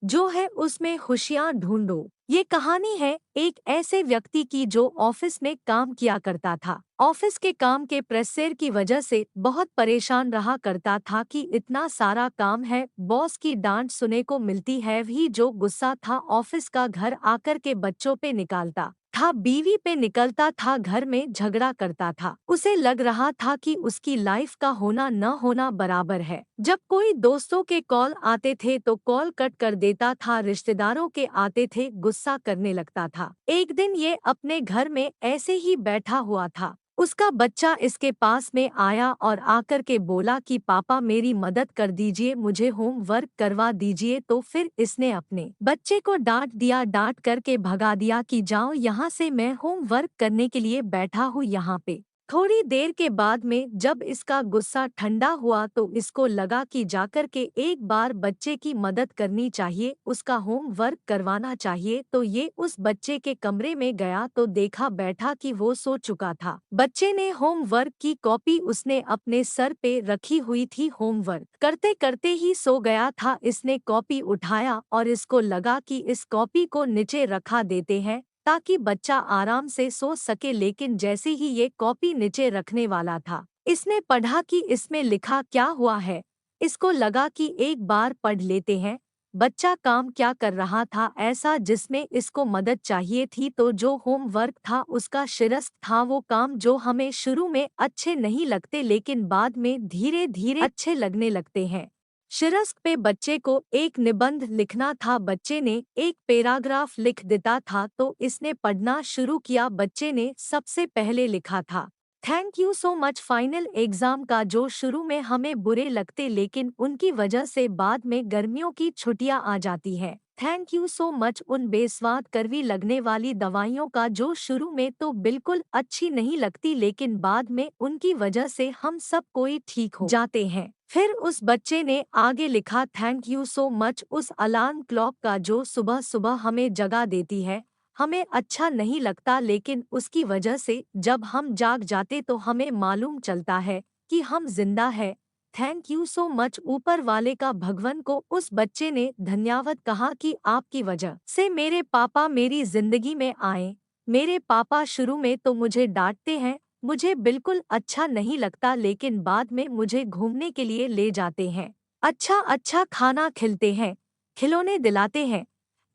जो है उसमें खुशियां ढूंढो। ये कहानी है एक ऐसे व्यक्ति की जो ऑफिस में काम किया करता था। ऑफिस के काम के प्रेशर की वजह से बहुत परेशान रहा करता था कि इतना सारा काम है, बॉस की डांट सुने को मिलती है। भी जो गुस्सा था ऑफिस का घर आकर के बच्चों पे निकालता था, बीवी पे निकलता था, घर में झगड़ा करता था। उसे लग रहा था कि उसकी लाइफ का होना न होना बराबर है। जब कोई दोस्तों के कॉल आते थे तो कॉल कट कर देता था, रिश्तेदारों के आते थे गुस्सा करने लगता था। एक दिन ये अपने घर में ऐसे ही बैठा हुआ था, उसका बच्चा इसके पास में आया और आकर के बोला कि पापा मेरी मदद कर दीजिए, मुझे होमवर्क करवा दीजिए। तो फिर इसने अपने बच्चे को डांट दिया, डांट करके भगा दिया कि जाओ यहाँ से, मैं होमवर्क करने के लिए बैठा हूँ यहाँ पे। थोड़ी देर के बाद में जब इसका गुस्सा ठंडा हुआ तो इसको लगा कि जाकर के एक बार बच्चे की मदद करनी चाहिए, उसका होमवर्क करवाना चाहिए। तो ये उस बच्चे के कमरे में गया तो देखा बैठा कि वो सो चुका था। बच्चे ने होमवर्क की कॉपी उसने अपने सर पे रखी हुई थी, होमवर्क करते करते ही सो गया था। इसने कॉपी उठाया और इसको लगा कि इस कॉपी को नीचे रखा देते हैं ताकि बच्चा आराम से सो सके। लेकिन जैसे ही ये कॉपी नीचे रखने वाला था, इसने पढ़ा कि इसमें लिखा क्या हुआ है। इसको लगा कि एक बार पढ़ लेते हैं। बच्चा काम क्या कर रहा था ऐसा जिसमें इसको मदद चाहिए थी, तो जो होमवर्क था उसका शिरस्त था। वो काम जो हमें शुरू में अच्छे नहीं लगते लेकिन बाद में धीरे धीरे अच्छे लगने लगते हैं। शिरस्त पे बच्चे को एक निबंध लिखना था। बच्चे ने एक पैराग्राफ लिख देता था तो इसने पढ़ना शुरू किया। बच्चे ने सबसे पहले लिखा था, thank you so much. Final exam का जो शुरू में हमें बुरे लगते लेकिन उनकी वजह से बाद में गर्मियों की छुट्टियां आ जाती हैं। थैंक यू सो मच उन बेस्वाद कड़वी लगने वाली दवाइयों का जो शुरू में तो बिल्कुल अच्छी नहीं लगती लेकिन बाद में उनकी वजह से हम सब कोई ठीक हो जाते हैं। फिर उस बच्चे ने आगे लिखा, थैंक यू सो मच उस अलार्म क्लॉक का जो सुबह सुबह हमें जगा देती है। हमें अच्छा नहीं लगता लेकिन उसकी वजह से जब हम जाग जाते तो हमें मालूम चलता है कि हम जिंदा है। थैंक यू सो मच ऊपर वाले का भगवान को। उस बच्चे ने धन्यवाद कहा कि आपकी वजह से मेरे पापा मेरी जिंदगी में आए। मेरे पापा शुरू में तो मुझे डांटते हैं, मुझे बिल्कुल अच्छा नहीं लगता लेकिन बाद में मुझे घूमने के लिए ले जाते हैं, अच्छा अच्छा खाना खिलते हैं, खिलौने दिलाते हैं।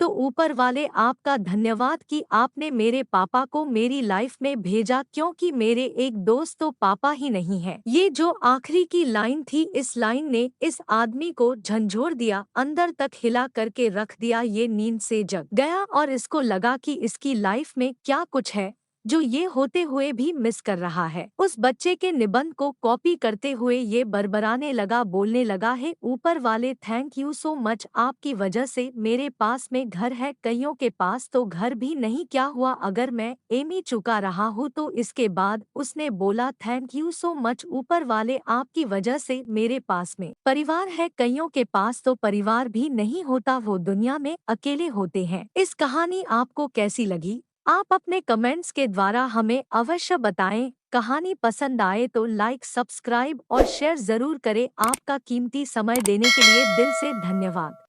तो ऊपर वाले आपका धन्यवाद कि आपने मेरे पापा को मेरी लाइफ में भेजा, क्योंकि मेरे एक दोस्त तो पापा ही नहीं है। ये जो आखिरी की लाइन थी, इस लाइन ने इस आदमी को झंझोर दिया, अंदर तक हिला करके रख दिया। ये नींद से जग गया और इसको लगा कि इसकी लाइफ में क्या कुछ है जो ये होते हुए भी मिस कर रहा है। उस बच्चे के निबंध को कॉपी करते हुए ये बरबराने लगा, बोलने लगा है, ऊपर वाले थैंक यू सो मच, आपकी वजह से मेरे पास में घर है, कईयों के पास तो घर भी नहीं। क्या हुआ अगर मैं एमी चुका रहा हूँ तो। इसके बाद उसने बोला, थैंक यू सो मच ऊपर वाले, आपकी वजह से मेरे पास में परिवार है, कईयों के पास तो परिवार भी नहीं होता, वो दुनिया में अकेले होते हैं। इस कहानी आपको कैसी लगी? आप अपने कमेंट्स के द्वारा हमें अवश्य बताएं। कहानी पसंद आए तो लाइक, सब्सक्राइब और शेयर जरूर करें। आपका कीमती समय देने के लिए दिल से धन्यवाद।